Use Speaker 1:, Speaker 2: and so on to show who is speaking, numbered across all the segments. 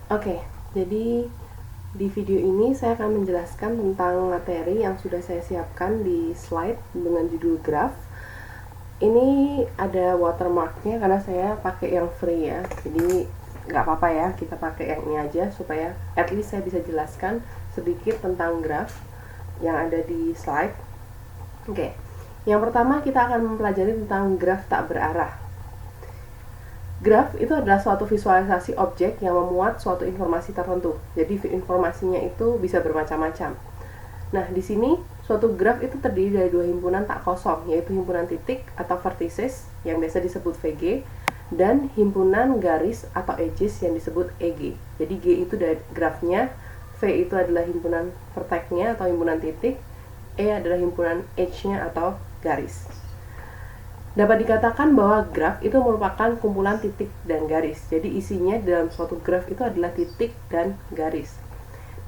Speaker 1: Oke, jadi di video ini saya akan menjelaskan tentang materi yang sudah saya siapkan di slide dengan judul graph. Ini ada watermarknya karena saya pakai yang free ya, jadi nggak apa-apa ya, kita pakai yang ini aja supaya at least saya bisa jelaskan sedikit tentang graph yang ada di slide. Oke, yang pertama kita akan mempelajari tentang graph tak berarah. Graph itu adalah suatu visualisasi objek yang memuat suatu informasi tertentu. Jadi informasinya itu bisa bermacam-macam. Nah, di sini suatu graph itu terdiri dari dua himpunan tak kosong, yaitu himpunan titik atau vertices yang biasa disebut VG dan himpunan garis atau edges yang disebut EG. Jadi G itu dari grafnya, V itu adalah himpunan vertexnya atau himpunan titik, E adalah himpunan edge-nya atau garis. Dapat dikatakan bahwa graf itu merupakan kumpulan titik dan garis. Jadi isinya dalam suatu graf itu adalah titik dan garis.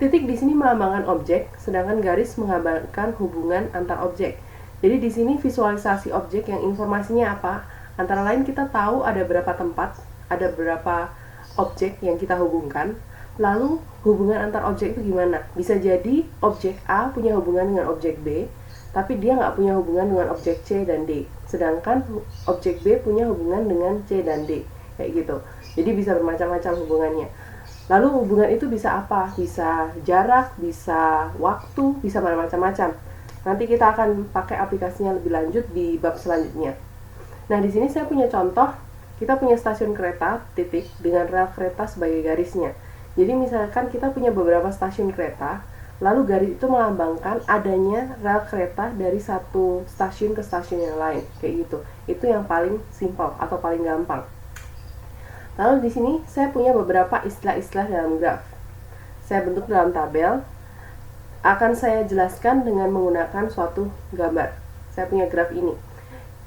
Speaker 1: Titik di sini melambangkan objek, sedangkan garis menggambarkan hubungan antar objek. Jadi di sini visualisasi objek yang informasinya apa? Antara lain kita tahu ada berapa tempat, ada berapa objek yang kita hubungkan. Lalu hubungan antar objek itu gimana? Bisa jadi objek A punya hubungan dengan objek B, tapi dia nggak punya hubungan dengan objek C dan D. Sedangkan objek B punya hubungan dengan C dan D, kayak gitu. Jadi bisa bermacam-macam hubungannya. Lalu hubungan itu bisa apa? Bisa jarak, bisa waktu, bisa bermacam-macam. Nanti kita akan pakai aplikasinya lebih lanjut di bab selanjutnya. Nah, di sini saya punya contoh. Kita punya stasiun kereta, titik, dengan rel kereta sebagai garisnya. Jadi misalkan kita punya beberapa stasiun kereta, lalu garis itu melambangkan adanya rel kereta dari satu stasiun ke stasiun yang lain, kayak gitu. Itu yang paling simpel atau paling gampang. Lalu di sini saya punya beberapa istilah-istilah dalam graf. Saya bentuk dalam tabel. Akan saya jelaskan dengan menggunakan suatu gambar. Saya punya graf ini.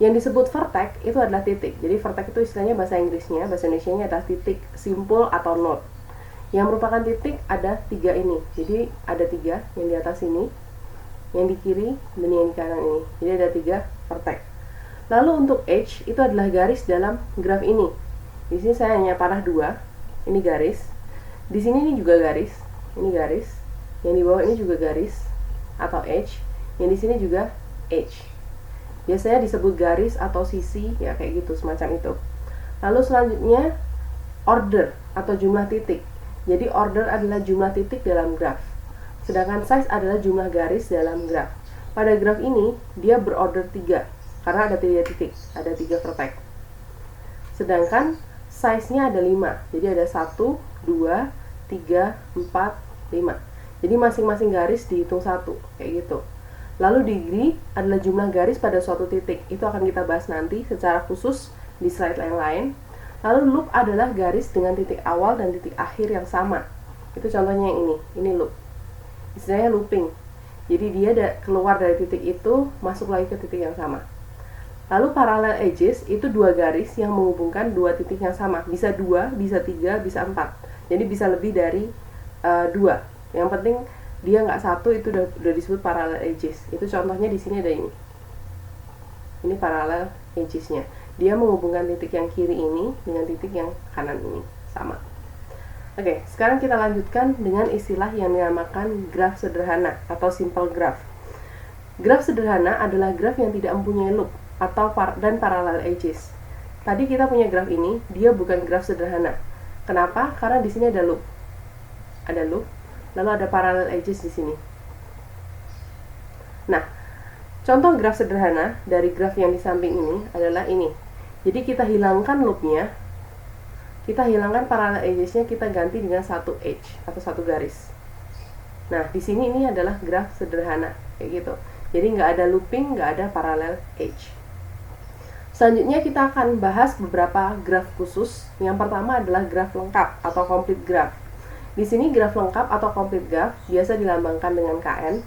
Speaker 1: Yang disebut vertex itu adalah titik. Jadi vertex itu istilahnya bahasa Inggrisnya, bahasa Indonesianya adalah titik, simpul atau node. Yang merupakan titik ada 3 ini. Jadi ada 3 yang di atas ini, yang di kiri, dan yang di kanan ini. Jadi ada 3 vertex. Lalu untuk edge itu adalah garis dalam graf ini. Di sini saya hanya panah 2. Ini garis. Di sini ini juga garis. Ini garis. Yang di bawah ini juga garis atau edge. Yang di sini juga edge. Biasanya disebut garis atau sisi, ya kayak gitu, semacam itu. Lalu selanjutnya order atau jumlah titik. Jadi order adalah jumlah titik dalam graf, sedangkan size adalah jumlah garis dalam graf. Pada graf ini dia berorder 3 karena ada 3 titik, ada 3 vertex. Sedangkan size-nya ada 5. Jadi ada 1, 2, 3, 4, 5. Jadi masing-masing garis dihitung 1, kayak gitu. Lalu degree adalah jumlah garis pada suatu titik. Itu akan kita bahas nanti secara khusus di slide yang lain. Lalu loop adalah garis dengan titik awal dan titik akhir yang sama. Itu contohnya yang ini loop. Istilahnya looping. Jadi dia keluar dari titik itu, masuk lagi ke titik yang sama. Lalu parallel edges itu 2 garis yang menghubungkan 2 titik yang sama. Bisa 2, bisa 3, bisa 4. Jadi bisa lebih dari 2. Yang penting dia nggak satu, itu udah disebut parallel edges. Itu contohnya di sini ada ini. Ini parallel edges-nya. Dia menghubungkan titik yang kiri ini dengan titik yang kanan ini, sama. Oke, sekarang kita lanjutkan dengan istilah yang dinamakan graf sederhana atau simple graph. Graf sederhana adalah graf yang tidak mempunyai loop atau dan parallel edges. Tadi kita punya graf ini, dia bukan graf sederhana. Kenapa? Karena di sini ada loop. Ada loop, lalu ada parallel edges di sini. Nah, contoh graf sederhana dari graf yang di samping ini adalah ini. Jadi kita hilangkan loopnya, kita hilangkan parallel edges-nya, kita ganti dengan satu edge atau satu garis. Nah, di sini ini adalah graf sederhana, kayak gitu. Jadi nggak ada looping, nggak ada parallel edge. Selanjutnya kita akan bahas beberapa graf khusus. Yang pertama adalah graf lengkap atau complete graph. Di sini graf lengkap atau complete graph biasa dilambangkan dengan KN.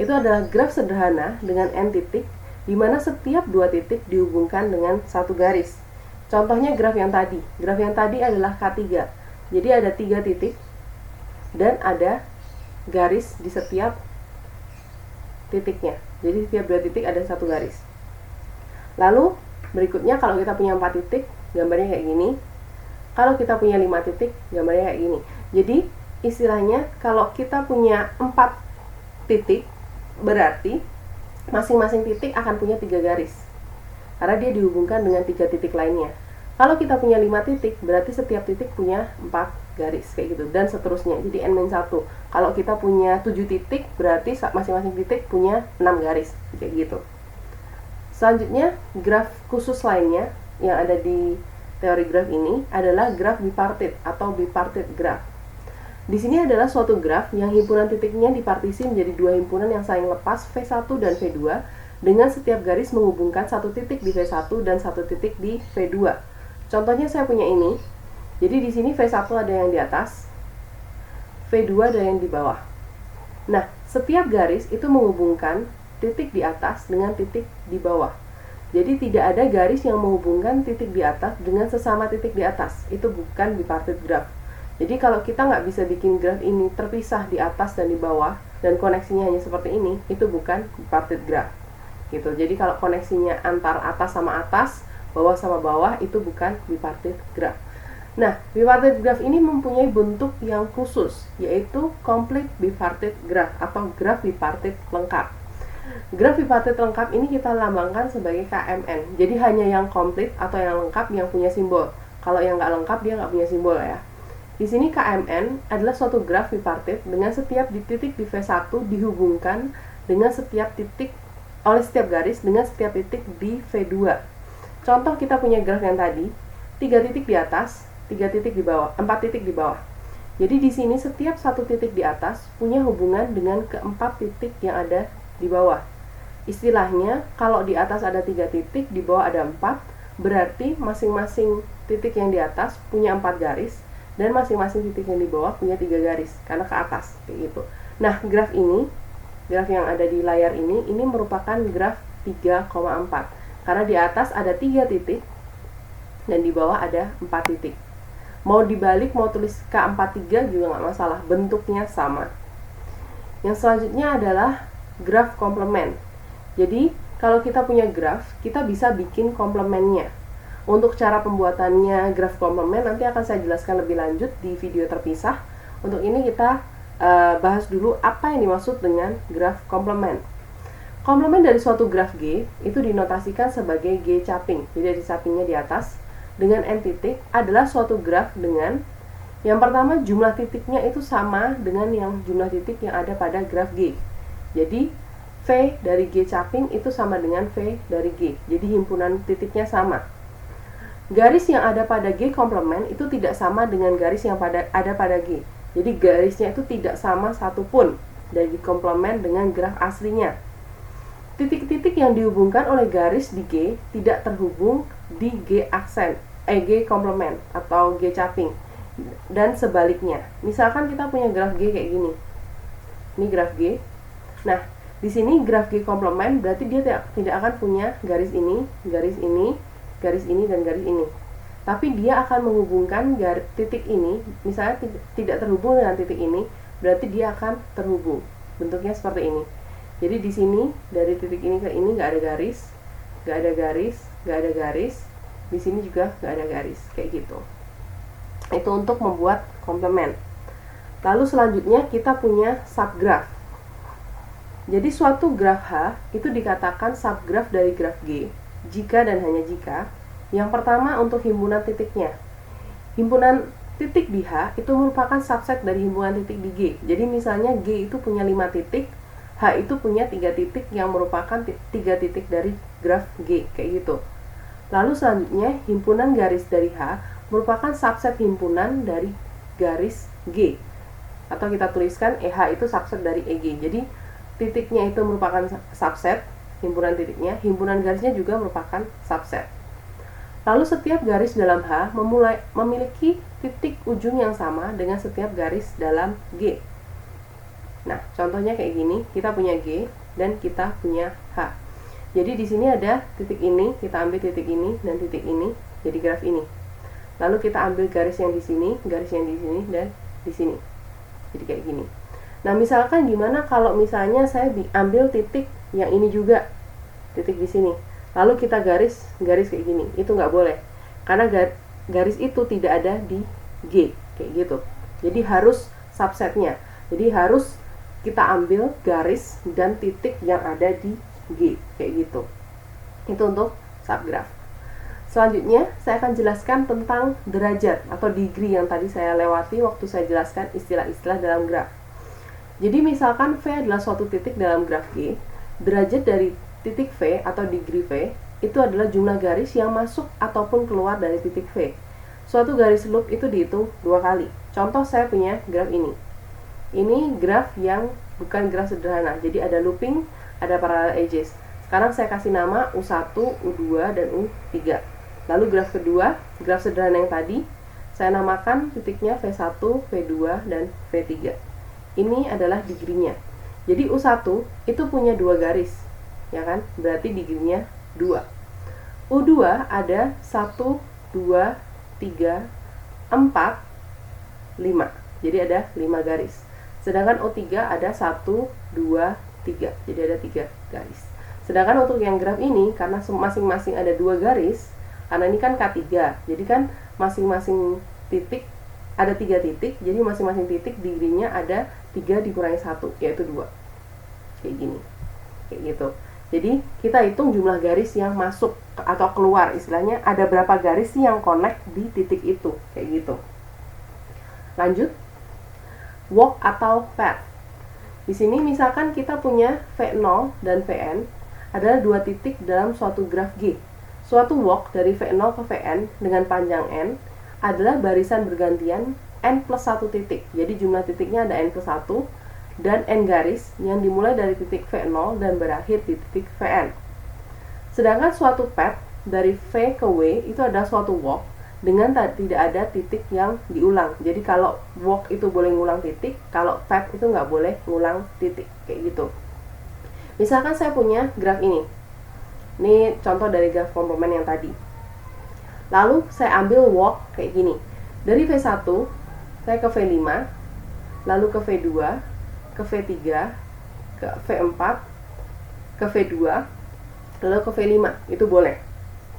Speaker 1: Itu adalah graf sederhana dengan N titik, di mana setiap 2 titik dihubungkan dengan satu garis. Contohnya graf yang tadi. Graf yang tadi adalah K3. Jadi ada 3 titik dan ada garis di setiap titiknya. Jadi setiap 2 titik ada satu garis. Lalu berikutnya kalau kita punya 4 titik, gambarnya kayak gini. Kalau kita punya 5 titik, gambarnya kayak gini. Jadi istilahnya kalau kita punya 4 titik, berarti masing-masing titik akan punya 3 garis, karena dia dihubungkan dengan 3 titik lainnya. Kalau kita punya 5 titik, berarti setiap titik punya 4 garis, kayak gitu, dan seterusnya. Jadi N-1. Kalau kita punya 7 titik, berarti masing-masing titik punya 6 garis, kayak gitu. Selanjutnya, graf khusus lainnya yang ada di teori graf ini adalah graf bipartit atau bipartite graph. Di sini adalah suatu graf yang himpunan titiknya dipartisi menjadi 2 himpunan yang saling lepas V1 dan V2 dengan setiap garis menghubungkan satu titik di V1 dan satu titik di V2. Contohnya saya punya ini. Jadi di sini V1 ada yang di atas, V2 ada yang di bawah. Nah, setiap garis itu menghubungkan titik di atas dengan titik di bawah. Jadi tidak ada garis yang menghubungkan titik di atas dengan sesama titik di atas. Itu bukan bipartite graph. Jadi kalau kita nggak bisa bikin graf ini terpisah di atas dan di bawah, dan koneksinya hanya seperti ini, itu bukan bipartite graph. Gitu. Jadi kalau koneksinya antar atas sama atas, bawah sama bawah, itu bukan bipartite graph. Nah, bipartite graph ini mempunyai bentuk yang khusus, yaitu complete bipartite graph atau graf bipartite lengkap. Graf bipartite lengkap ini kita lambangkan sebagai KMN. Jadi hanya yang komplit atau yang lengkap yang punya simbol. Kalau yang nggak lengkap dia nggak punya simbol ya. Di sini KMN adalah suatu graf bipartite dengan setiap titik di V1 dihubungkan dengan setiap titik oleh setiap garis dengan setiap titik di V2. Contoh kita punya graf yang tadi, 3 titik di atas, 3 titik di bawah, 4 titik di bawah. Jadi di sini setiap satu titik di atas punya hubungan dengan keempat titik yang ada di bawah. Istilahnya, kalau di atas ada 3 titik, di bawah ada 4, berarti masing-masing titik yang di atas punya 4 garis, dan masing-masing titik yang di bawah punya 3 garis, karena ke atas, kayak gitu. Nah, graf ini, graf yang ada di layar ini merupakan graf 3,4, karena di atas ada 3 titik, dan di bawah ada 4 titik. Mau dibalik, mau tulis K43 juga nggak masalah, bentuknya sama. Yang selanjutnya adalah graf komplement. Jadi, kalau kita punya graf, kita bisa bikin komplementnya. Untuk cara pembuatannya graf komplement nanti akan saya jelaskan lebih lanjut di video terpisah. Untuk ini kita bahas dulu apa yang dimaksud dengan graf komplement. Komplement dari suatu graf G itu dinotasikan sebagai G capping. Jadi ada cappingnya di atas dengan N titik adalah suatu graf dengan yang pertama jumlah titiknya itu sama dengan yang jumlah titik yang ada pada graf G. Jadi V dari G capping itu sama dengan V dari G. Jadi himpunan titiknya sama. Garis yang ada pada G komplement itu tidak sama dengan garis yang ada pada G. Jadi garisnya itu tidak sama satupun dari komplement dengan graf aslinya. Titik-titik yang dihubungkan oleh garis di G tidak terhubung di G aksen, G komplement atau G capping. Dan sebaliknya. Misalkan kita punya graf G kayak gini. Ini graf G. Nah, di sini graf G komplement berarti dia tidak akan punya garis ini, garis ini, garis ini, dan garis ini. Tapi dia akan menghubungkan titik ini, misalnya tidak terhubung dengan titik ini, berarti dia akan terhubung. Bentuknya seperti ini. Jadi di sini dari titik ini ke ini nggak ada garis, nggak ada garis, nggak ada garis. Di sini juga nggak ada garis, kayak gitu. Itu untuk membuat komplement. Lalu selanjutnya kita punya subgraf. Jadi suatu graf H itu dikatakan subgraf dari graf G jika dan hanya jika yang pertama untuk himpunan titiknya. Himpunan titik di H itu merupakan subset dari himpunan titik di G. Jadi misalnya G itu punya 5 titik, H itu punya 3 titik yang merupakan 3 titik dari graf G, kayak gitu. Lalu selanjutnya himpunan garis dari H merupakan subset himpunan dari garis G. Atau kita tuliskan EH itu subset dari EG. Jadi titiknya itu merupakan subset, himpunan titiknya, himpunan garisnya juga merupakan subset. Lalu setiap garis dalam H memiliki titik ujung yang sama dengan setiap garis dalam G. Nah, contohnya kayak gini, kita punya G dan kita punya H. Jadi di sini ada titik ini, kita ambil titik ini dan titik ini, jadi graf ini. Lalu kita ambil garis yang di sini, garis yang di sini, dan di sini. Jadi kayak gini. Nah, misalkan gimana kalau misalnya saya ambil titik yang ini juga, titik di sini. Lalu kita garis kayak gini. Itu nggak boleh. Karena garis itu tidak ada di G, kayak gitu. Jadi harus subsetnya. Jadi harus kita ambil garis dan titik yang ada di G, kayak gitu. Itu untuk subgraph. Selanjutnya, saya akan jelaskan tentang derajat atau degree yang tadi saya lewati waktu saya jelaskan istilah-istilah dalam graf. Jadi misalkan V adalah suatu titik dalam graf G, derajat dari titik V atau degree V itu adalah jumlah garis yang masuk ataupun keluar dari titik V. Suatu garis loop itu dihitung 2 kali. Contoh saya punya graf ini. Ini graf yang bukan graf sederhana, jadi ada looping, ada parallel edges. Sekarang saya kasih nama U1, U2, dan U3. Lalu graf kedua, graf sederhana yang tadi, saya namakan titiknya V1, V2, dan V3. Ini adalah degree-nya. Jadi U1 itu punya 2 garis, ya kan? Berarti degree-nya 2. U2 ada 1, 2, 3, 4, 5. Jadi ada 5 garis. Sedangkan O3 ada 1, 2, 3. Jadi ada 3 garis. Sedangkan untuk yang graf ini, karena masing-masing ada 2 garis, karena ini kan K3, jadi kan masing-masing titik ada 3 titik, jadi masing-masing titik degree-nya ada 3 dikurangi 1, yaitu 2. Kayak gini. Kayak gitu. Jadi kita hitung jumlah garis yang masuk atau keluar, istilahnya ada berapa garis sih yang connect di titik itu, kayak gitu. Lanjut. Walk atau path. Di sini misalkan kita punya V0 dan Vn adalah 2 titik dalam suatu graf G. Suatu walk dari V0 ke Vn dengan panjang n adalah barisan bergantian n plus 1 titik. Jadi jumlah titiknya ada n plus 1 dan n garis yang dimulai dari titik V0 dan berakhir di titik Vn. Sedangkan suatu path dari V ke W itu adalah suatu walk dengan tidak ada titik yang diulang. Jadi kalau walk itu boleh ngulang titik, kalau path itu nggak boleh ngulang titik, kayak gitu. Misalkan saya punya graf ini. Ini contoh dari graf komplement yang tadi. Lalu saya ambil walk kayak gini. Dari V1 saya ke V5, lalu ke V2, ke V3, ke V4, ke V2, lalu ke V5. Itu boleh.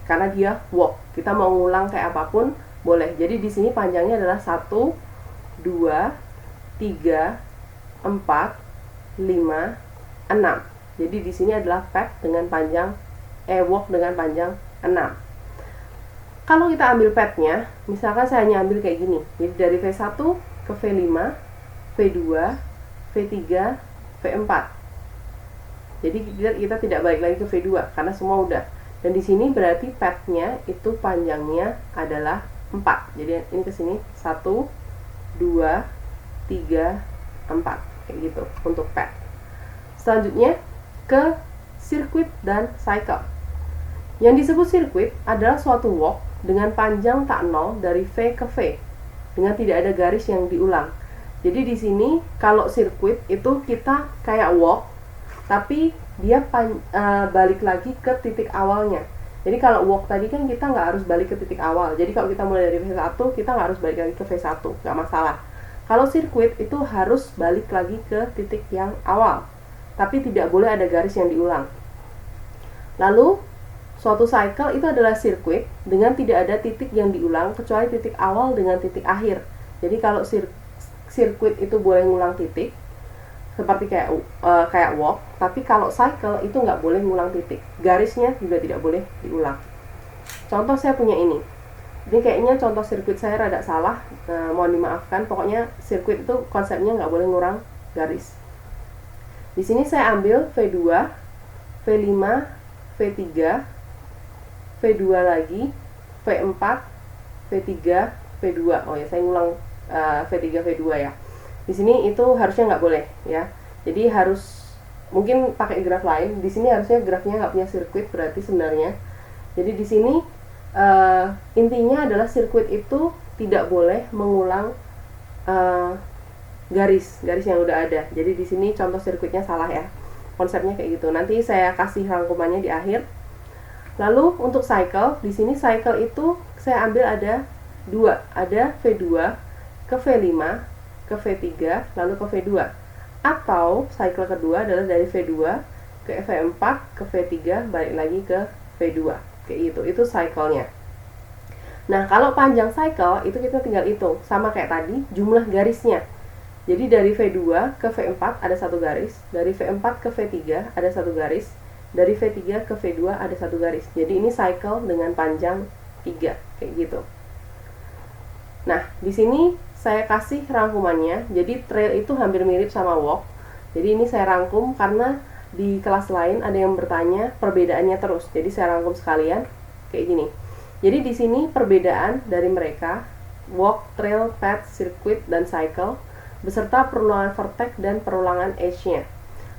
Speaker 1: Karena dia walk. Kita mau ngulang kayak apapun boleh. Jadi di sini panjangnya adalah 1, 2, 3, 4, 5, 6. Jadi di sini adalah path dengan panjang walk dengan panjang 6. Kalau kita ambil path-nya, misalkan saya hanya ambil kayak gini. Jadi dari V1 ke V5, V2, V3, V4. Jadi kita tidak balik lagi ke V2 karena semua udah. Dan di sini berarti path-nya itu panjangnya adalah 4. Jadi ini ke sini 1, 2, 3, 4. Kayak gitu untuk path. Selanjutnya ke sirkuit dan cycle. Yang disebut sirkuit adalah suatu walk dengan panjang tak nol dari V ke V dengan tidak ada garis yang diulang. Jadi di sini kalau sirkuit itu kita kayak walk tapi dia balik lagi ke titik awalnya. Jadi kalau walk tadi kan kita nggak harus balik ke titik awal. Jadi kalau kita mulai dari V1, kita nggak harus balik lagi ke V1, nggak masalah. Kalau sirkuit itu harus balik lagi ke titik yang awal, tapi tidak boleh ada garis yang diulang. Lalu, suatu cycle itu adalah sirkuit dengan tidak ada titik yang diulang kecuali titik awal dengan titik akhir. Jadi kalau sirkuit itu boleh ngulang titik, seperti kayak walk, tapi kalau cycle itu nggak boleh ngulang titik. Garisnya juga tidak boleh diulang. Contoh saya punya ini. Ini kayaknya contoh sirkuit saya rada salah, mohon dimaafkan. Pokoknya sirkuit itu konsepnya nggak boleh ngurang garis. Di sini saya ambil V2, V5, V3, V2 lagi, V4, V3, V2. Oh ya, saya ngulang V3, V2 ya. Di sini itu harusnya nggak boleh ya. Jadi harus mungkin pakai graf lain. Di sini harusnya grafnya nggak punya sirkuit berarti sebenarnya. Jadi di sini intinya adalah sirkuit itu tidak boleh mengulang garis yang udah ada. Jadi di sini contoh sirkuitnya salah ya. Konsepnya kayak gitu. Nanti saya kasih rangkumannya di akhir. Lalu untuk cycle, di sini cycle itu saya ambil ada 2. Ada V2 ke V5 ke V3 lalu ke V2. Atau cycle kedua adalah dari V2 ke V4 ke V3 balik lagi ke V2. Kayak gitu. Itu cycle-nya. Nah, kalau panjang cycle itu kita tinggal hitung, sama kayak tadi, jumlah garisnya. Jadi dari V2 ke V4 ada satu garis, dari V4 ke V3 ada satu garis, dari V3 ke V2 ada satu garis. Jadi ini cycle dengan panjang 3, kayak gitu. Nah, di sini saya kasih rangkumannya. Jadi trail itu hampir mirip sama walk. Jadi ini saya rangkum karena di kelas lain ada yang bertanya perbedaannya terus. Jadi saya rangkum sekalian kayak gini. Jadi di sini perbedaan dari mereka walk, trail, path, circuit, dan cycle beserta perulangan vertex dan perulangan edge-nya.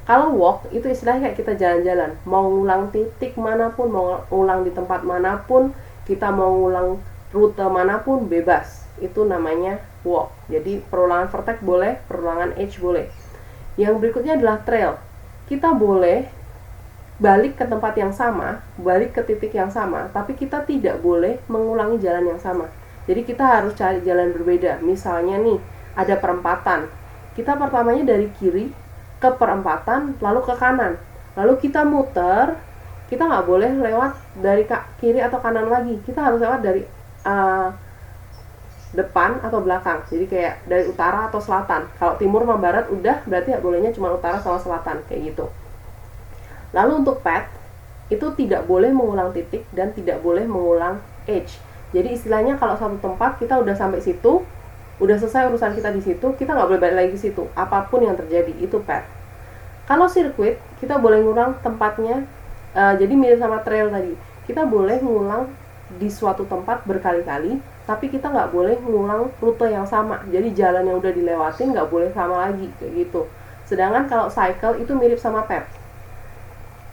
Speaker 1: Kalau walk itu istilahnya kayak kita jalan-jalan, mau ngulang titik manapun, mau ngulang di tempat manapun, kita mau ngulang rute manapun bebas. Itu namanya walk. Jadi perulangan vertex boleh, perulangan edge boleh. Yang berikutnya adalah trail. Kita boleh balik ke tempat yang sama, balik ke titik yang sama, tapi kita tidak boleh mengulangi jalan yang sama. Jadi kita harus cari jalan berbeda. Misalnya nih, ada perempatan. Kita pertamanya dari kiri ke perempatan, lalu ke kanan. Lalu kita muter, kita nggak boleh lewat dari kiri atau kanan lagi. Kita harus lewat dari depan atau belakang. Jadi kayak dari utara atau selatan. Kalau timur sama barat udah, berarti bolehnya cuma utara sama selatan, kayak gitu. Lalu untuk path, itu tidak boleh mengulang titik dan tidak boleh mengulang edge. Jadi istilahnya kalau satu tempat kita udah sampai situ, udah selesai urusan kita di situ, kita nggak boleh balik lagi ke situ. Apapun yang terjadi, itu path. Kalau circuit, kita boleh ngulang tempatnya. Jadi mirip sama trail tadi. Kita boleh ngulang di suatu tempat berkali-kali, tapi kita nggak boleh ngulang rute yang sama. Jadi jalan yang udah dilewatin nggak boleh sama lagi, kayak gitu. Sedangkan kalau cycle itu mirip sama path.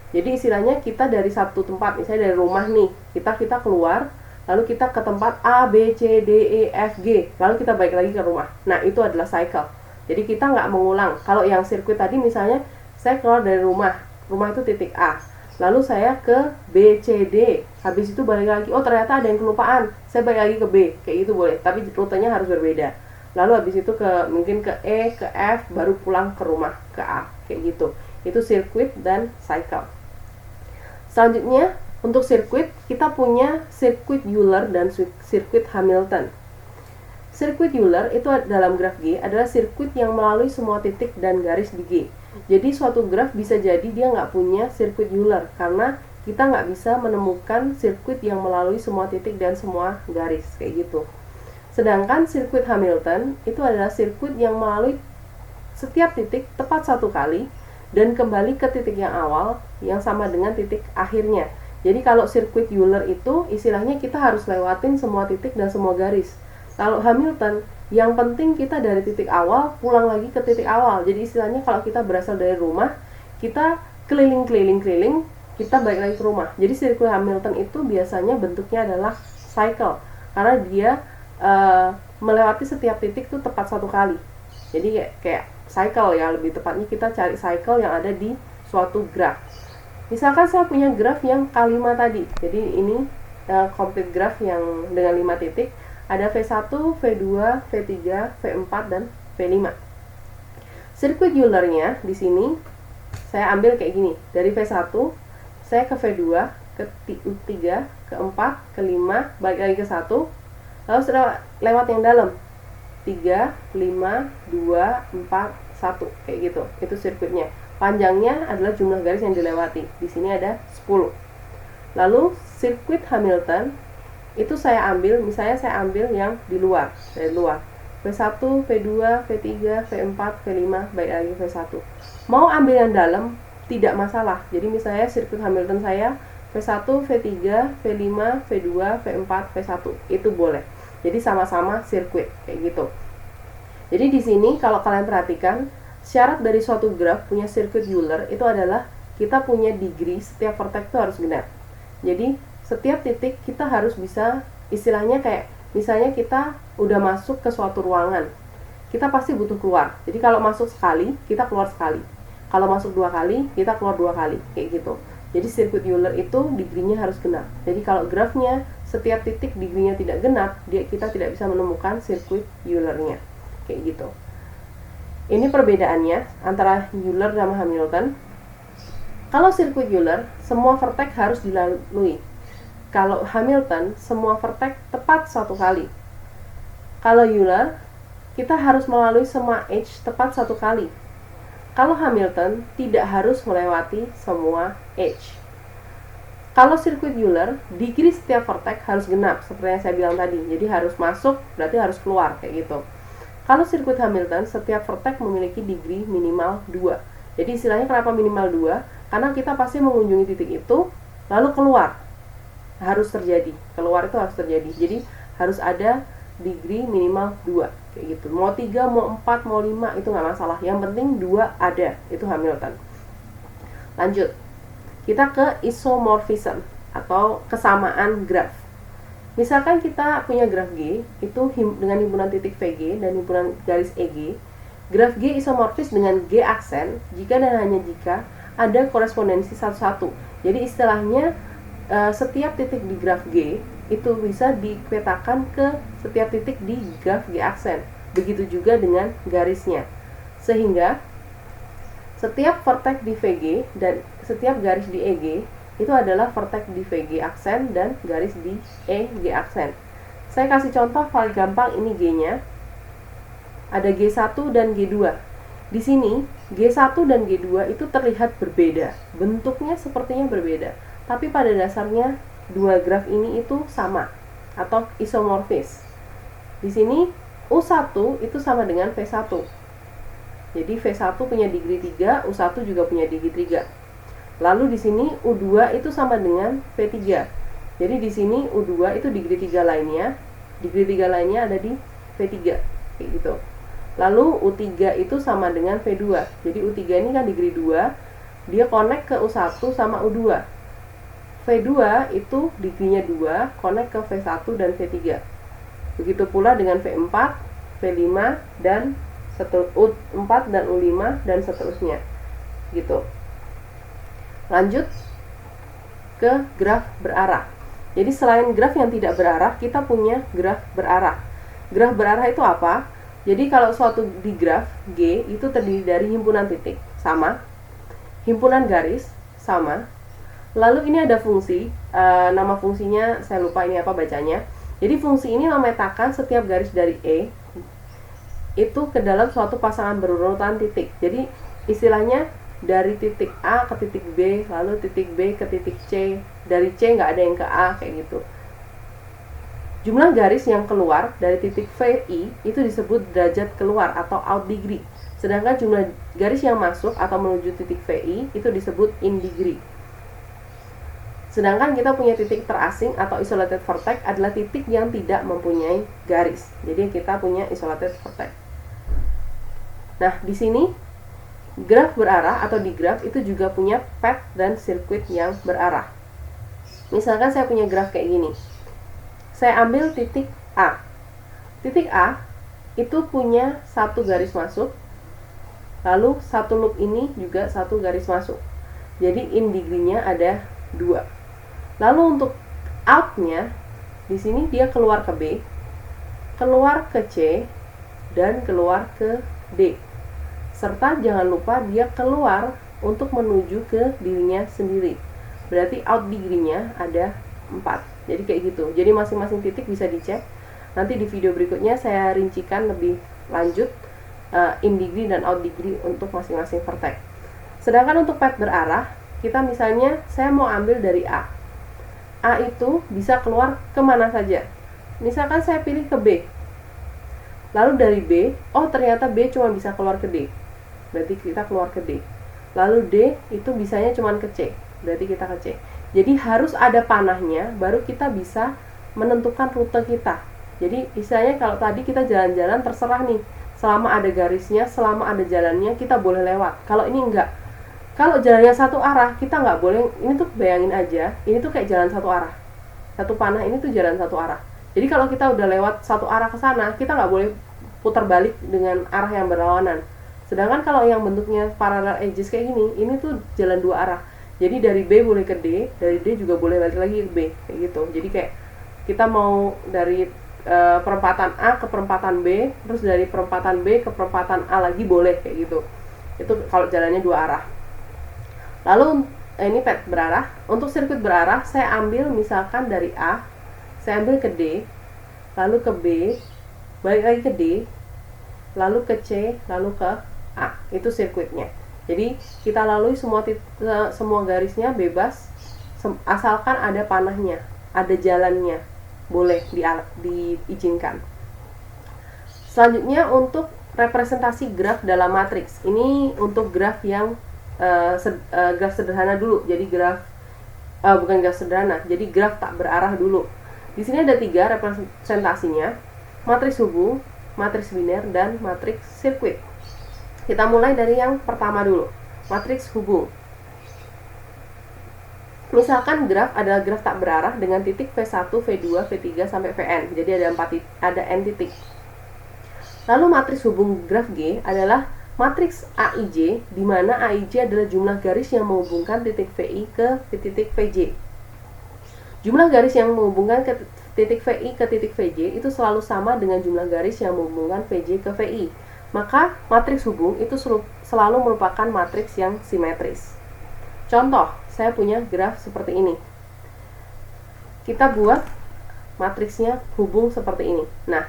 Speaker 1: Jadi istilahnya kita dari satu tempat, misalnya dari rumah nih, kita keluar, lalu kita ke tempat A, B, C, D, E, F, G, lalu kita balik lagi ke rumah. Nah, itu adalah cycle. Jadi kita nggak mengulang. Kalau yang sirkuit tadi misalnya, saya keluar dari rumah itu titik A, lalu saya ke B, C, D, habis itu balik lagi, oh ternyata ada yang kelupaan, saya balik lagi ke B, kayak gitu boleh, tapi rutenya harus berbeda. Lalu habis itu mungkin ke E, ke F, baru pulang ke rumah, ke A, kayak gitu. Itu sirkuit dan cycle. Selanjutnya, untuk sirkuit, kita punya sirkuit Euler dan sirkuit Hamilton. Sirkuit Euler itu dalam graf G adalah sirkuit yang melalui semua titik dan garis di G. Jadi suatu graf bisa jadi dia nggak punya sirkuit Euler, karena kita nggak bisa menemukan sirkuit yang melalui semua titik dan semua garis, kayak gitu. Sedangkan sirkuit Hamilton itu adalah sirkuit yang melalui setiap titik tepat satu kali, dan kembali ke titik yang awal yang sama dengan titik akhirnya. Jadi kalau sirkuit Euler itu istilahnya kita harus lewatin semua titik dan semua garis. Kalau Hamilton, yang penting kita dari titik awal pulang lagi ke titik awal. Jadi istilahnya kalau kita berasal dari rumah, kita keliling-keliling, kita balik lagi ke rumah. Jadi sirkuit Hamilton itu biasanya bentuknya adalah cycle, karena dia melewati setiap titik itu tepat satu kali. Jadi kayak cycle ya, lebih tepatnya kita cari cycle yang ada di suatu graf. Misalkan saya punya graf yang K5 tadi. Jadi ini complete graf yang dengan 5 titik. Ada V1, V2, V3, V4, dan V5. Sirkuit Euler-nya di sini saya ambil kayak gini. Dari V1 saya ke V2, ke 3, ke 4, ke 5, balik lagi ke 1. Lalu setelah lewat yang dalam 3, 5, 2, 4, 1, kayak gitu. Itu sirkuitnya. Panjangnya adalah jumlah garis yang dilewati. Di sini ada 10. Lalu sirkuit Hamilton itu saya ambil, misalnya saya ambil yang di luar, dari luar. V1, V2, V3, V4, V5, balik lagi V1. Mau ambil yang dalam tidak masalah. Jadi misalnya sirkuit Hamilton saya V1, V3, V5, V2, V4, V1, itu boleh. Jadi sama-sama sirkuit, kayak gitu. Jadi di sini kalau kalian perhatikan, syarat dari suatu graf punya sirkuit Euler itu adalah kita punya degree, setiap vertex itu harus genap. Jadi setiap titik kita harus bisa, istilahnya kayak misalnya kita udah masuk ke suatu ruangan, kita pasti butuh keluar. Jadi kalau masuk sekali, kita keluar sekali. Kalau masuk 2 kali, kita keluar 2 kali, kayak gitu. Jadi sirkuit Euler itu degree-nya harus genap. Jadi kalau grafnya setiap titik degree-nya tidak genap, kita tidak bisa menemukan sirkuit Euler-nya, kayak gitu. Ini perbedaannya antara Euler sama Hamilton. Kalau sirkuit Euler, semua vertex harus dilalui. Kalau Hamilton, semua vertex tepat satu kali. Kalau Euler, kita harus melalui semua edge tepat satu kali. Kalau Hamilton, tidak harus melewati semua edge. Kalau sirkuit Euler, degree setiap vertex harus genap, seperti yang saya bilang tadi. Jadi harus masuk, berarti harus keluar, kayak gitu. Kalau sirkuit Hamilton, setiap vertex memiliki degree minimal 2. Jadi istilahnya kenapa minimal 2? Karena kita pasti mengunjungi titik itu, lalu keluar. Harus terjadi, keluar itu harus terjadi. Jadi harus ada degree minimal 2, kayak gitu. Mau 3, mau 4, mau 5 itu nggak masalah. Yang penting 2 ada, itu Hamilton. Lanjut, kita ke isomorphism atau kesamaan graf. Misalkan kita punya graf G itu dengan himpunan titik VG dan himpunan garis EG. Graf G isomorfis dengan G aksen jika dan hanya jika ada korespondensi satu-satu. Jadi istilahnya setiap titik di graf G itu bisa dipetakan ke setiap titik di graf G aksen. Begitu juga dengan garisnya. Sehingga setiap vertex di VG dan setiap garis di EG itu adalah vertex di VG aksen dan garis di EG aksen. Saya kasih contoh paling gampang, ini G-nya. Ada G1 dan G2. Di sini G1 dan G2 itu terlihat berbeda. Bentuknya sepertinya berbeda. Tapi pada dasarnya dua graf ini itu sama atau isomorfis. Di sini U1 itu sama dengan V1. Jadi V1 punya degree 3, U1 juga punya degree 3. Lalu di sini U2 itu sama dengan V3. Jadi di sini U2 itu degree 3 lainnya, degree 3 lainnya ada di V3, kayak gitu. Lalu U3 itu sama dengan V2. Jadi U3 ini kan degree 2, dia connect ke U1 sama U2. V2 itu degree-nya 2, connect ke V1 dan V3. Begitu pula dengan V4, V5 dan U4 dan U5 dan seterusnya. Gitu. Lanjut ke graf berarah. Jadi selain graf yang tidak berarah, kita punya graf berarah. Graf berarah itu apa? Jadi kalau suatu di graf G itu terdiri dari himpunan titik, sama. Himpunan garis, sama. Lalu ini ada fungsi, nama fungsinya saya lupa ini apa bacanya. Jadi fungsi ini memetakan setiap garis dari E itu ke dalam suatu pasangan berurutan titik. Jadi istilahnya dari titik A ke titik B, lalu titik B ke titik C, dari C nggak ada yang ke A, kayak gitu. Jumlah garis yang keluar dari titik VI itu disebut derajat keluar atau out degree. Sedangkan jumlah garis yang masuk atau menuju titik VI itu disebut in degree. Sedangkan kita punya titik terasing atau isolated vertex adalah titik yang tidak mempunyai garis. Jadi kita punya isolated vertex. Nah, di sini graf berarah atau di graf itu juga punya path dan sirkuit yang berarah. Misalkan saya punya graf kayak gini. Saya ambil titik A. Titik A itu punya satu garis masuk. Lalu satu loop ini juga satu garis masuk. Jadi in degree-nya ada 2. Lalu untuk out-nya, di sini dia keluar ke B, keluar ke C, dan keluar ke D. Serta jangan lupa dia keluar untuk menuju ke dirinya sendiri. Berarti out degree-nya ada 4. Jadi kayak gitu. Jadi masing-masing titik bisa dicek. Nanti di video berikutnya saya rincikan lebih lanjut in degree dan out degree untuk masing-masing vertex. Sedangkan untuk path berarah, kita misalnya saya mau ambil dari A. A itu bisa keluar kemana saja. Misalkan saya pilih ke B. Lalu dari B, oh ternyata B cuma bisa keluar ke D. Berarti kita keluar ke D. Lalu D itu bisanya cuma ke C. Berarti kita ke C. Jadi harus ada panahnya baru kita bisa menentukan rute kita. Jadi istilahnya kalau tadi kita jalan-jalan terserah nih. Selama ada garisnya, selama ada jalannya kita boleh lewat. Kalau ini enggak. Kalau jalannya satu arah, kita nggak boleh, ini tuh bayangin aja, ini tuh kayak jalan satu arah. Satu panah ini tuh jalan satu arah. Jadi kalau kita udah lewat satu arah ke sana, kita nggak boleh putar balik dengan arah yang berlawanan. Sedangkan kalau yang bentuknya parallel edges kayak gini, ini tuh jalan dua arah. Jadi dari B boleh ke D, dari D juga boleh balik lagi ke B, kayak gitu. Jadi kayak kita mau dari perempatan A ke perempatan B, terus dari perempatan B ke perempatan A lagi boleh, kayak gitu. Itu kalau jalannya dua arah. Lalu ini pet berarah. Untuk sirkuit berarah saya ambil misalkan dari A, saya ambil ke D, lalu ke B, balik lagi ke D, lalu ke C, lalu ke A. Itu sirkuitnya. Jadi kita lalui semua garisnya bebas, asalkan ada panahnya, ada jalannya, boleh diizinkan. Selanjutnya untuk representasi graf dalam matriks. Ini untuk graf yang graf sederhana dulu. Jadi bukan graf sederhana, jadi graf tak berarah dulu. Di sini ada 3 representasinya: matriks hubung, matriks biner, dan matriks sirkuit. Kita mulai dari yang pertama dulu, matriks hubung. Misalkan graf adalah graf tak berarah dengan titik V1, V2, V3 sampai Vn. Jadi ada n titik. Lalu matriks hubung graf G adalah matriks AIJ, di mana AIJ adalah jumlah garis yang menghubungkan titik VI ke titik VJ. Jumlah garis yang menghubungkan ke titik VI ke titik VJ itu selalu sama dengan jumlah garis yang menghubungkan VJ ke VI. Maka matriks hubung itu selalu merupakan matriks yang simetris. Contoh, saya punya graf seperti ini. Kita buat matriksnya hubung seperti ini. Nah,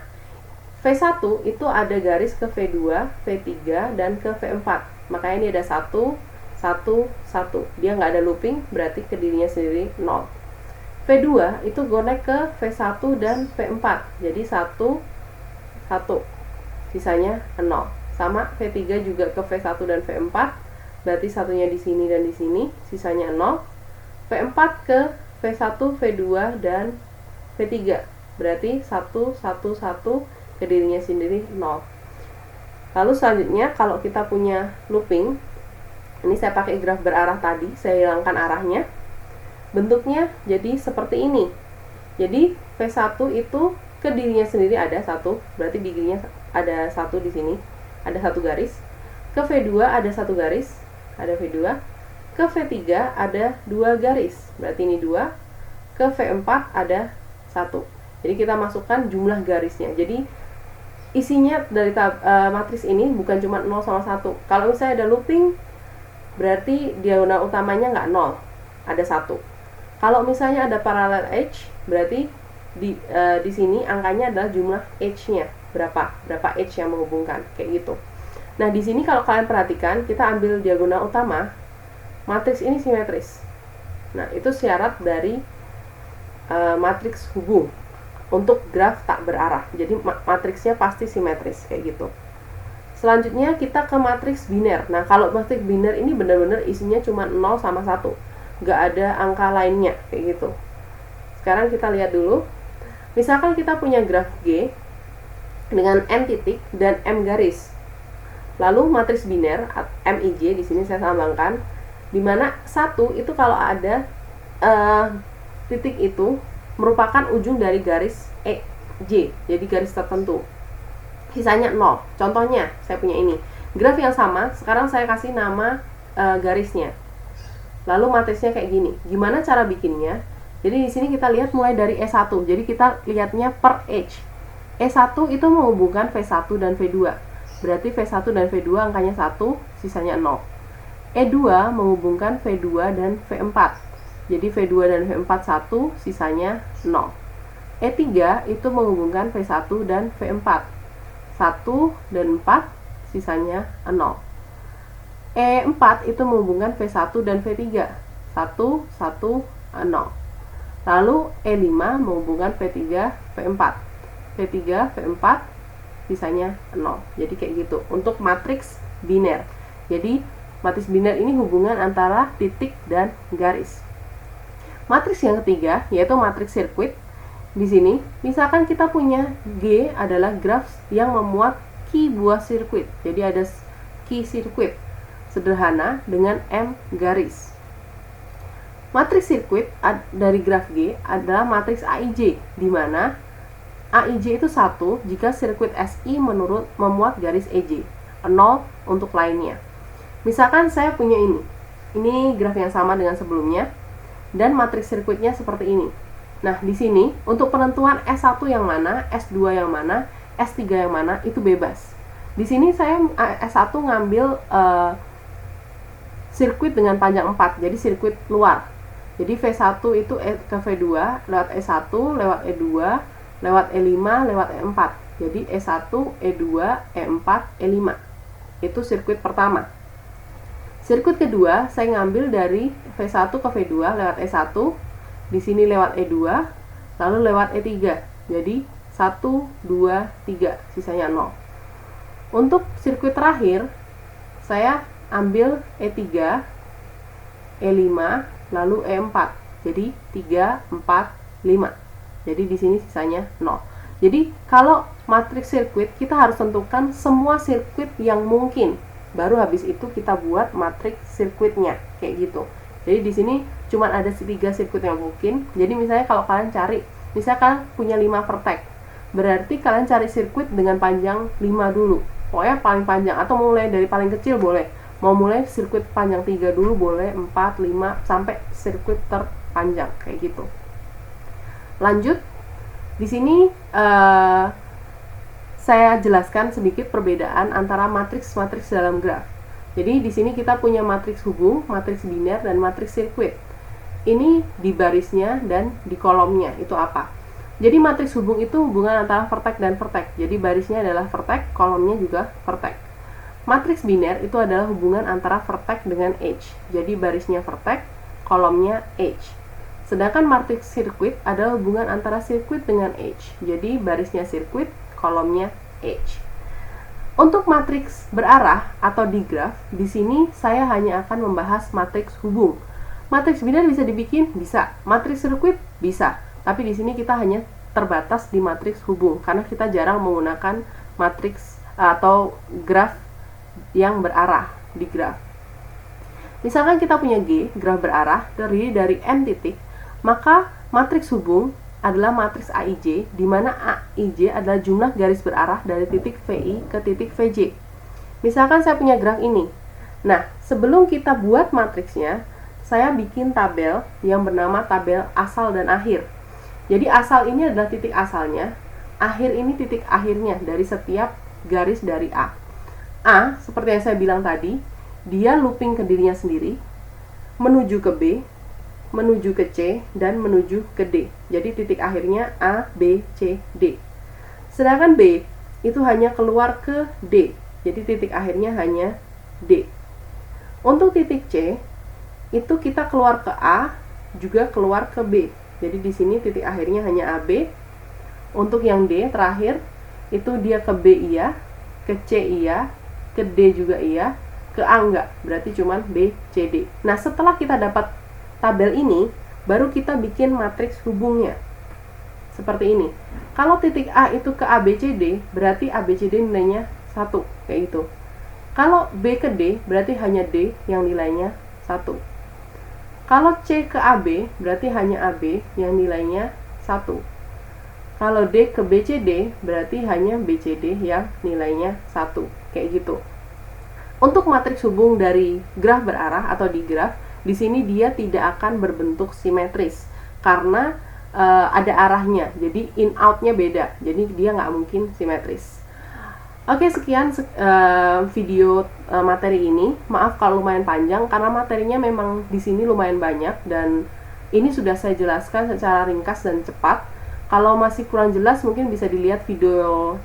Speaker 1: V1 itu ada garis ke V2, V3, dan ke V4. Makanya ini ada 1, 1, 1. Dia nggak ada looping, berarti ke dirinya sendiri 0. V2 itu connect ke V1 dan V4. Jadi 1, 1. Sisanya 0. Sama V3 juga ke V1 dan V4. Berarti satunya di sini dan di sini, sisanya 0. V4 ke V1, V2, dan V3. Berarti 1, 1, 1. Ke dirinya sendiri 0. Lalu selanjutnya kalau kita punya looping, ini saya pakai graf berarah tadi, saya hilangkan arahnya. Bentuknya jadi seperti ini. Jadi V1 itu ke dirinya sendiri ada 1, berarti di dirinya ada 1 di sini, ada 1 garis. Ke V2 ada 1 garis, ada V2. Ke V3 ada 2 garis, berarti ini 2. Ke V4 ada 1. Jadi kita masukkan jumlah garisnya. Jadi isinya dari matriks ini bukan cuma 0 sama 1. Kalau misalnya ada looping, berarti diagonal utamanya nggak 0, ada 1. Kalau misalnya ada parallel edge, berarti di sini angkanya adalah jumlah edge-nya, berapa edge yang menghubungkan, kayak gitu. Nah, di sini kalau kalian perhatikan, kita ambil diagonal utama, matriks ini simetris. Nah, itu syarat dari matriks hubung untuk graf tak berarah. Jadi matriksnya pasti simetris kayak gitu. Selanjutnya kita ke matriks biner. Nah, kalau matriks biner ini benar-benar isinya cuma 0 sama 1. Nggak ada angka lainnya kayak gitu. Sekarang kita lihat dulu. Misalkan kita punya graf G dengan n titik dan m garis. Lalu matriks biner MIJ di sini saya sambungkan, di mana 1 itu kalau ada titik itu merupakan ujung dari garis EJ, jadi garis tertentu. Sisanya 0. Contohnya, saya punya ini. Graf yang sama, sekarang saya kasih nama garisnya. Lalu matriksnya kayak gini. Gimana cara bikinnya? Jadi di sini kita lihat mulai dari E1. Jadi kita lihatnya per edge. E1 itu menghubungkan V1 dan V2. Berarti V1 dan V2 angkanya 1, sisanya 0. E2 menghubungkan V2 dan V4. Jadi V2 dan V4 1, sisanya 0. E3 itu menghubungkan V1 dan V4. 1 dan 4, sisanya 0. E4 itu menghubungkan V1 dan V3. 1, 1, 0. Lalu E5 menghubungkan V3, V4. V3, V4, sisanya 0. Jadi kayak gitu untuk matriks biner. Jadi matriks biner ini hubungan antara titik dan garis. Matriks yang ketiga yaitu matriks sirkuit. Di sini, misalkan kita punya G adalah graf yang memuat key buah sirkuit. Jadi ada key sirkuit sederhana dengan M garis. Matriks sirkuit dari graf G adalah matriks AIJ, di mana AIJ itu 1 jika sirkuit SI memuat garis EJ, 0 untuk lainnya. Misalkan saya punya ini graf yang sama dengan sebelumnya, dan matriks sirkuitnya seperti ini. Nah, di sini untuk penentuan S1 yang mana, S2 yang mana, S3 yang mana, itu bebas. Di sini saya S1 ngambil sirkuit dengan panjang 4, jadi sirkuit luar. Jadi V1 itu ke V2 lewat E1, lewat E2, lewat E5, lewat E4. Jadi E1, E2, E4, E5. Itu sirkuit pertama. Sirkuit kedua saya ngambil dari V1 ke V2 lewat E1, di sini lewat E2, lalu lewat E3. Jadi 1, 2, 3, sisanya 0. Untuk sirkuit terakhir saya ambil E3, E5, lalu E4. Jadi 3, 4, 5. Jadi di sini sisanya 0. Jadi kalau matriks sirkuit kita harus tentukan semua sirkuit yang mungkin. Baru habis itu kita buat matriks sirkuitnya kayak gitu. Jadi di sini cuma ada 3 sirkuit yang mungkin. Jadi misalnya kalau kalian cari, misalkan punya 5 vertex, berarti kalian cari sirkuit dengan panjang 5 dulu. Pokoknya paling panjang, atau mulai dari paling kecil boleh. Mau mulai sirkuit panjang 3 dulu boleh, 4, 5, sampai sirkuit terpanjang kayak gitu. Lanjut, di sini saya jelaskan sedikit perbedaan antara matriks-matriks dalam graf. Jadi di sini kita punya matriks hubung, matriks biner, dan matriks sirkuit. Ini di barisnya dan di kolomnya itu apa? Jadi matriks hubung itu hubungan antara vertex dan vertex. Jadi barisnya adalah vertex, kolomnya juga vertex. Matriks biner itu adalah hubungan antara vertex dengan edge. Jadi barisnya vertex, kolomnya edge. Sedangkan matriks sirkuit adalah hubungan antara sirkuit dengan edge. Jadi barisnya sirkuit, kolomnya edge. Untuk matriks berarah atau digraf, di sini saya hanya akan membahas matriks hubung. Matriks biner bisa dibikin? Bisa. Matriks sirkuit? Bisa. Tapi di sini kita hanya terbatas di matriks hubung karena kita jarang menggunakan matriks atau graf yang berarah di graf. Misalkan kita punya G, graf berarah, terdiri dari N titik, maka matriks hubung adalah matriks AIJ, di mana AIJ adalah jumlah garis berarah dari titik VI ke titik VJ. Misalkan saya punya graf ini. Nah, sebelum kita buat matriksnya, saya bikin tabel yang bernama tabel asal dan akhir. Jadi asal ini adalah titik asalnya, akhir ini titik akhirnya dari setiap garis dari A. A, seperti yang saya bilang tadi, dia looping ke dirinya sendiri, menuju ke B, menuju ke C, dan menuju ke D. Jadi titik akhirnya A, B, C, D. Sedangkan B, itu hanya keluar ke D. Jadi titik akhirnya hanya D. Untuk titik C, itu kita keluar ke A, juga keluar ke B. Jadi di sini titik akhirnya hanya AB. Untuk yang D, terakhir, itu dia ke B iya, ke C iya, ke D juga iya, ke A enggak, berarti cuman B, C, D. Nah, setelah kita dapat tabel ini, baru kita bikin matriks hubungnya. Seperti ini. Kalau titik A itu ke A, B, C, D, berarti A, B, C, D nilainya 1, kayak gitu. Kalau B ke D, berarti hanya D yang nilainya 1. Kalau C ke AB, berarti hanya AB yang nilainya 1. Kalau D ke BCD, berarti hanya BCD yang nilainya 1. Kayak gitu. Untuk matriks hubung dari graf berarah atau digraf, di sini dia tidak akan berbentuk simetris karena ada arahnya. Jadi in out-nya beda. Jadi dia nggak mungkin simetris. Oke, sekian video materi ini. Maaf kalau lumayan panjang karena materinya memang di sini lumayan banyak dan ini sudah saya jelaskan secara ringkas dan cepat. Kalau masih kurang jelas mungkin bisa dilihat video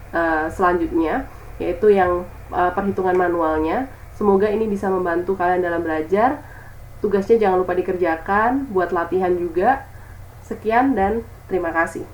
Speaker 1: selanjutnya, yaitu yang perhitungan manualnya. Semoga ini bisa membantu kalian dalam belajar. Tugasnya jangan lupa dikerjakan, buat latihan juga. Sekian dan terima kasih.